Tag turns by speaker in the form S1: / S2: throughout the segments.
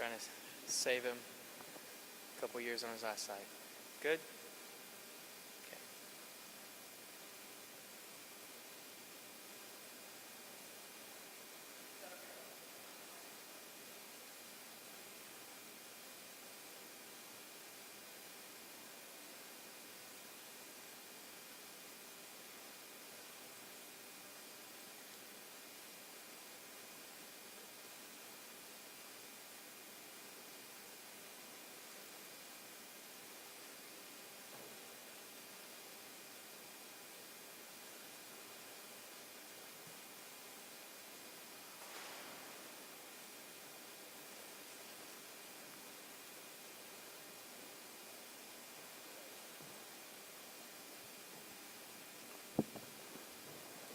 S1: trying to save him a couple years on his eyesight. Good? Okay.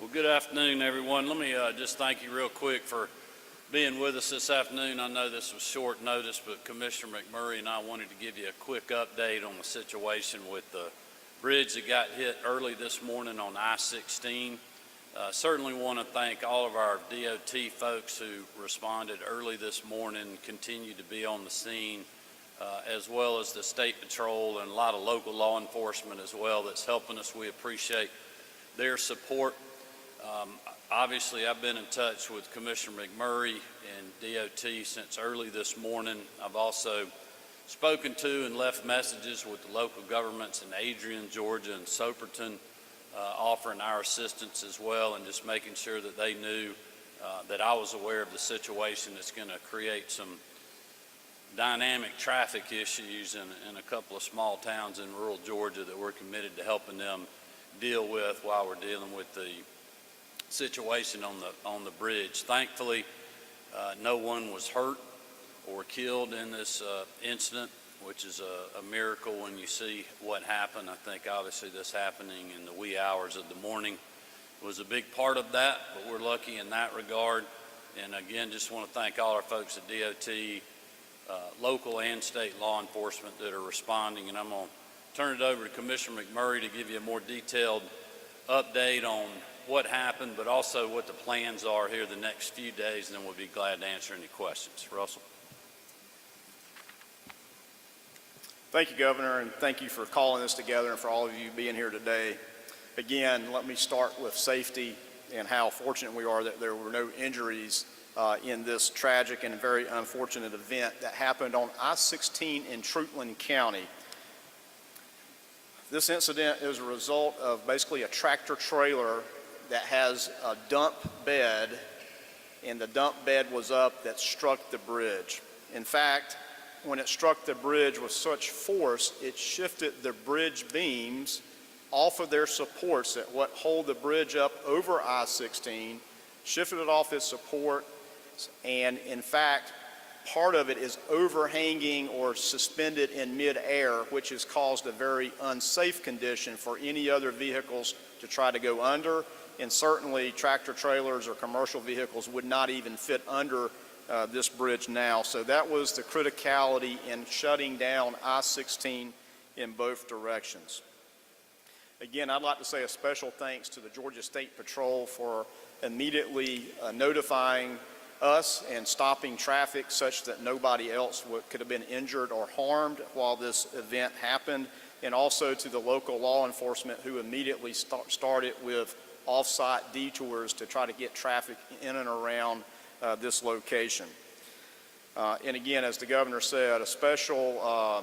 S2: Well, good afternoon, everyone. Let me just thank you real quick for being with us this afternoon. I know this was short notice, but Commissioner McMurray and I wanted to give you a quick update on the situation with the bridge that got hit early this morning on I-16. Certainly want to thank all of our DOT folks who responded early this morning, continue to be on the scene, as well as the State Patrol and a lot of local law enforcement as well that's helping us. We appreciate their support. Obviously, I've been in touch with Commissioner McMurray and DOT since early this morning. I've also spoken to and left messages with the local governments in Adrian, Georgia, and Soperton, offering our assistance as well, and just making sure that they knew that I was aware of the situation that's going to create some dynamic traffic issues in a couple of small towns in rural Georgia that we're committed to helping them deal with while we're dealing with the situation on the bridge. Thankfully, no one was hurt or killed in this incident, which is a miracle when you see what happened. I think obviously this happening in the wee hours of the morning was a big part of that, but we're lucky in that regard. And again, just want to thank all our folks at DOT, local and state law enforcement that are responding. And I'm going to turn it over to Commissioner McMurray to give you a more detailed update on what happened, but also what the plans are here the next few days, and then we'll be glad to answer any questions. Russell.
S3: Thank you, Governor, and thank you for calling this together and for all of you being here today. Again, let me start with safety and how fortunate we are that there were no injuries in this tragic and very unfortunate event that happened on I-16 in Truitland County. This incident is a result of basically a tractor trailer that has a dump bed, and the dump bed was up that struck the bridge. In fact, when it struck the bridge with such force, it shifted the bridge beams off of their supports that what hold the bridge up over I-16, shifted it off its support, and in fact, part of it is overhanging or suspended in midair, which has caused a very unsafe condition for any other vehicles to try to go under, and certainly tractor trailers or commercial vehicles would not even fit under this bridge now. So that was the criticality in shutting down I-16 in both directions. Again, I'd like to say a special thanks to the Georgia State Patrol for immediately notifying us and stopping traffic such that nobody else could have been injured or harmed while this event happened, and also to the local law enforcement who immediately started with off-site detours to try to get traffic in and around this location. And again, as the governor said, a special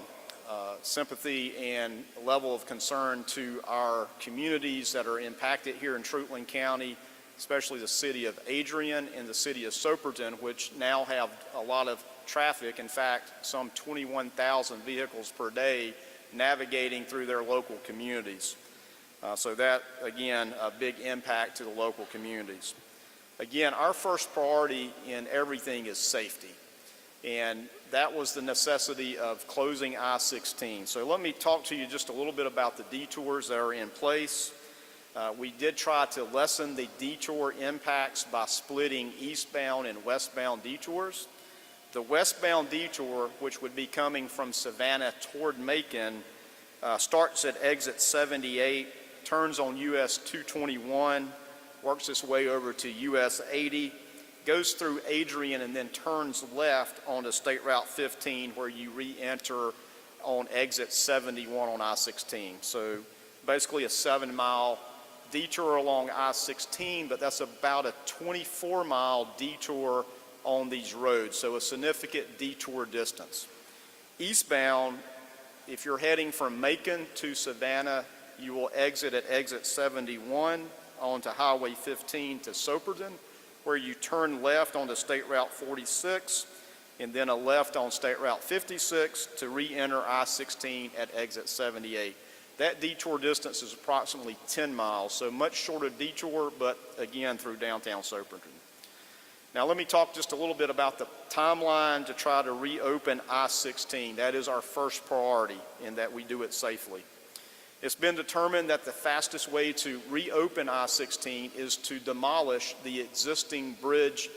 S3: sympathy and level of concern to our communities that are impacted here in Truitland County, especially the city of Adrian and the city of Soperton, which now have a lot of traffic. In fact, some 21,000 vehicles per day navigating through their local communities. So that, again, a big impact to the local communities. Again, our first priority in everything is safety. And that was the necessity of closing I-16. So let me talk to you just a little bit about the detours that are in place. We did try to lessen the detour impacts by splitting eastbound and westbound detours. The westbound detour, which would be coming from Savannah toward Macon, starts at exit 78, turns on US 221, works its way over to US 80, goes through Adrian and then turns left onto State Route 15 where you re-enter on exit 71 on I-16. So basically a 7-mile detour along I-16, but that's about a 24-mile detour on these roads, so a significant detour distance. Eastbound, if you're heading from Macon to Savannah, you will exit at exit 71 onto Highway 15 to Soperton, where you turn left onto State Route 46 and then a left on State Route 56 to re-enter I-16 at exit 78. That detour distance is approximately 10 miles, so much shorter detour, but again through downtown Soperton. Now let me talk just a little bit about the timeline to try to reopen I-16. That is our first priority in that we do it safely. It's been determined that the fastest way to reopen I-16 is to demolish the existing bridge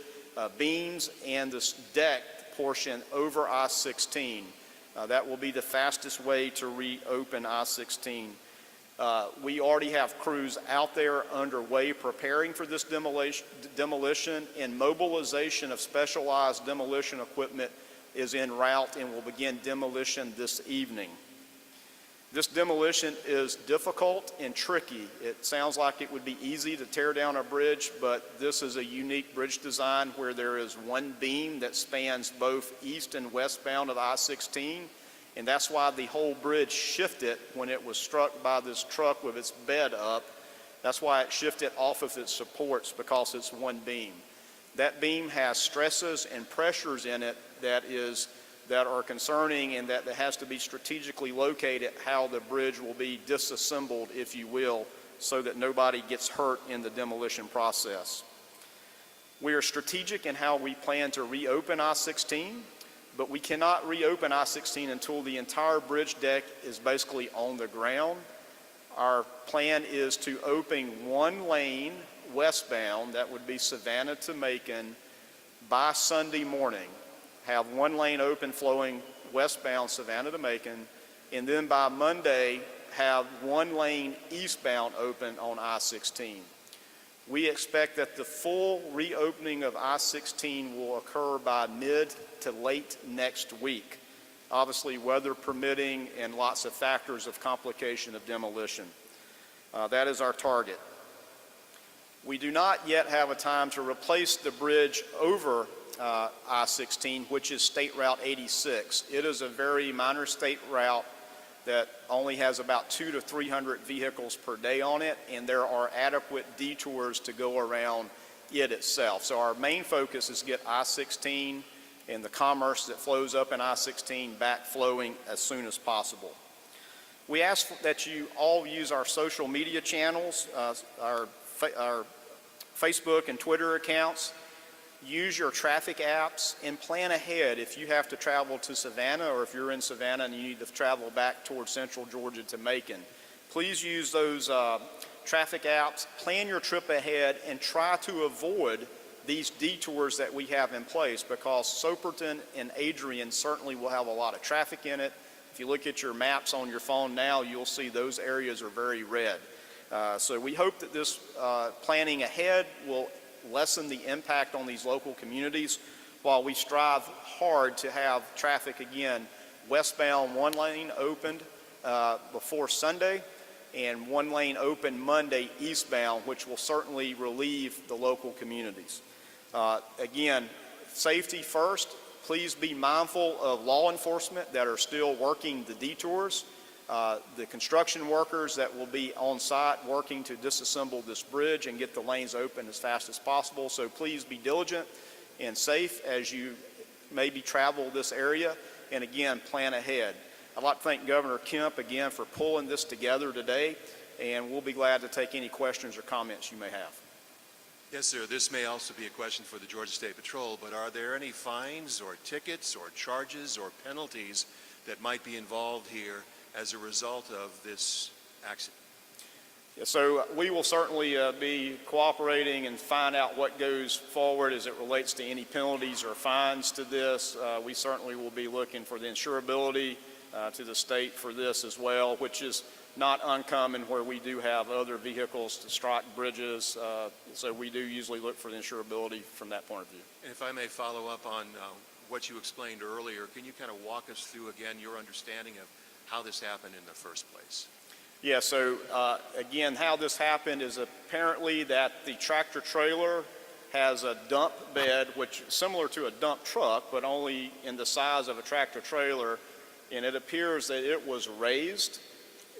S3: beams and this deck portion over I-16. That will be the fastest way to reopen I-16. We already have crews out there underway preparing for this demolition, and mobilization of specialized demolition equipment is en route and will begin demolition this evening. This demolition is difficult and tricky. It sounds like it would be easy to tear down a bridge, but this is a unique bridge design where there is one beam that spans both east and westbound of I-16, and that's why the whole bridge shifted when it was struck by this truck with its bed up. That's why it shifted off of its supports, because it's one beam. That beam has stresses and pressures in it that are concerning, and that has to be strategically located how the bridge will be disassembled, if you will, so that nobody gets hurt in the demolition process. We are strategic in how we plan to reopen I-16, but we cannot reopen I-16 until the entire bridge deck is basically on the ground. Our plan is to open one lane westbound, that would be Savannah to Macon, by Sunday morning. Have one lane open flowing westbound Savannah to Macon, and then by Monday have one lane eastbound open on I-16. We expect that the full reopening of I-16 will occur by mid to late next week, obviously weather permitting and lots of factors of complication of demolition. That is our target. We do not yet have a time to replace the bridge over I-16, which is State Route 86. It is a very minor state route that only has about 200 to 300 vehicles per day on it, and there are adequate detours to go around it itself. So our main focus is get I-16 and the commerce that flows up in I-16 back flowing as soon as possible. We ask that you all use our social media channels, our Facebook and Twitter accounts. Use your traffic apps and plan ahead if you have to travel to Savannah, or if you're in Savannah and you need to travel back towards central Georgia to Macon. Please use those traffic apps, plan your trip ahead, and try to avoid these detours that we have in place, because Soperton and Adrian certainly will have a lot of traffic in it. If you look at your maps on your phone now, you'll see those areas are very red. So we hope that this planning ahead will lessen the impact on these local communities, while we strive hard to have traffic again westbound one lane opened before Sunday, and one lane open Monday eastbound, which will certainly relieve the local communities. Again, safety first. Please be mindful of law enforcement that are still working the detours, the construction workers that will be on site working to disassemble this bridge and get the lanes open as fast as possible. So please be diligent and safe as you maybe travel this area, and again, plan ahead. I'd like to thank Governor Kemp again for pulling this together today, and we'll be glad to take any questions or comments you may have.
S4: Yes, sir. This may also be a question for the Georgia State Patrol, but are there any fines or tickets or charges or penalties that might be involved here as a result of this accident?
S3: Yeah, so we will certainly be cooperating and find out what goes forward as it relates to any penalties or fines to this. We certainly will be looking for the insurability to the state for this as well, which is not uncommon where we do have other vehicles to strike bridges, so we do usually look for the insurability from that point of view.
S4: And if I may follow up on what you explained earlier, can you kind of walk us through again your understanding of how this happened in the first place?
S3: Yeah, so again, how this happened is apparently that the tractor trailer has a dump bed, which is similar to a dump truck, but only in the size of a tractor trailer, and it appears that it was raised,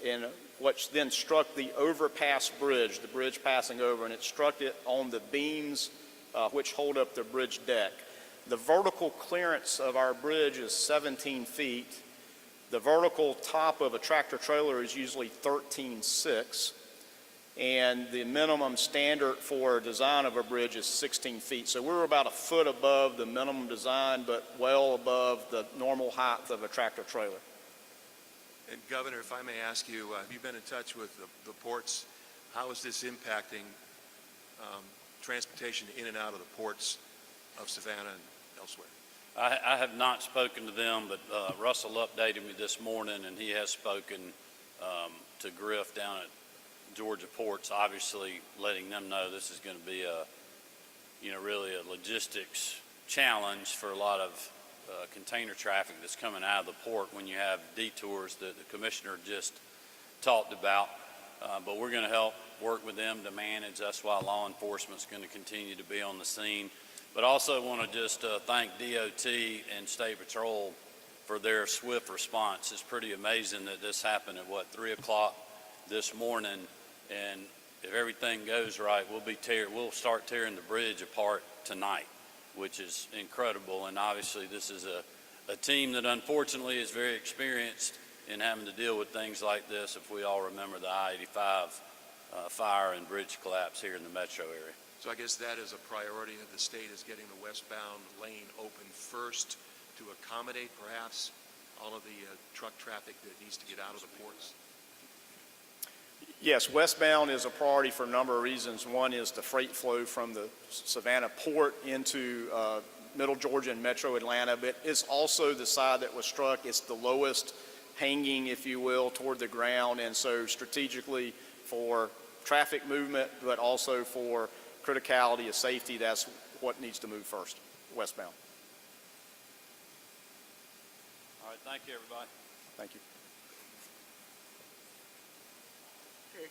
S3: and which then struck the overpass bridge, the bridge passing over, and it struck it on the beams which hold up the bridge deck. The vertical clearance of our bridge is 17 feet. The vertical top of a tractor trailer is usually 13.6, and the minimum standard for design of a bridge is 16 feet. So we're about a foot above the minimum design, but well above the normal height of a tractor trailer.
S4: And Governor, if I may ask you, have you been in touch with the ports? How is this impacting transportation in and out of the ports of Savannah and elsewhere?
S2: I have not spoken to them, but Russell updated me this morning, and he has spoken to Griff down at Georgia Ports, obviously letting them know this is going to be really a logistics challenge for a lot of container traffic that's coming out of the port when you have detours that the commissioner just talked about. But we're going to help work with them to manage. That's why law enforcement's going to continue to be on the scene. But also want to just thank DOT and State Patrol for their swift response. It's pretty amazing that this happened at 3 o'clock this morning, and if everything goes right, we'll start tearing the bridge apart tonight, which is incredible. And obviously this is a team that unfortunately is very experienced in having to deal with things like this, if we all remember the I-85 fire and bridge collapse here in the metro area.
S4: So I guess that is a priority of the state, is getting the westbound lane open first to accommodate perhaps all of the truck traffic that needs to get out of the ports.
S3: Yes, westbound is a priority for a number of reasons. One is the freight flow from the Savannah port into Middle Georgia and Metro Atlanta, but it's also the side that was struck. It's the lowest hanging, if you will, toward the ground, and so strategically for traffic movement, but also for criticality of safety, that's what needs to move first, westbound.
S2: All right, thank you, everybody.
S3: Thank you.
S5: Eric.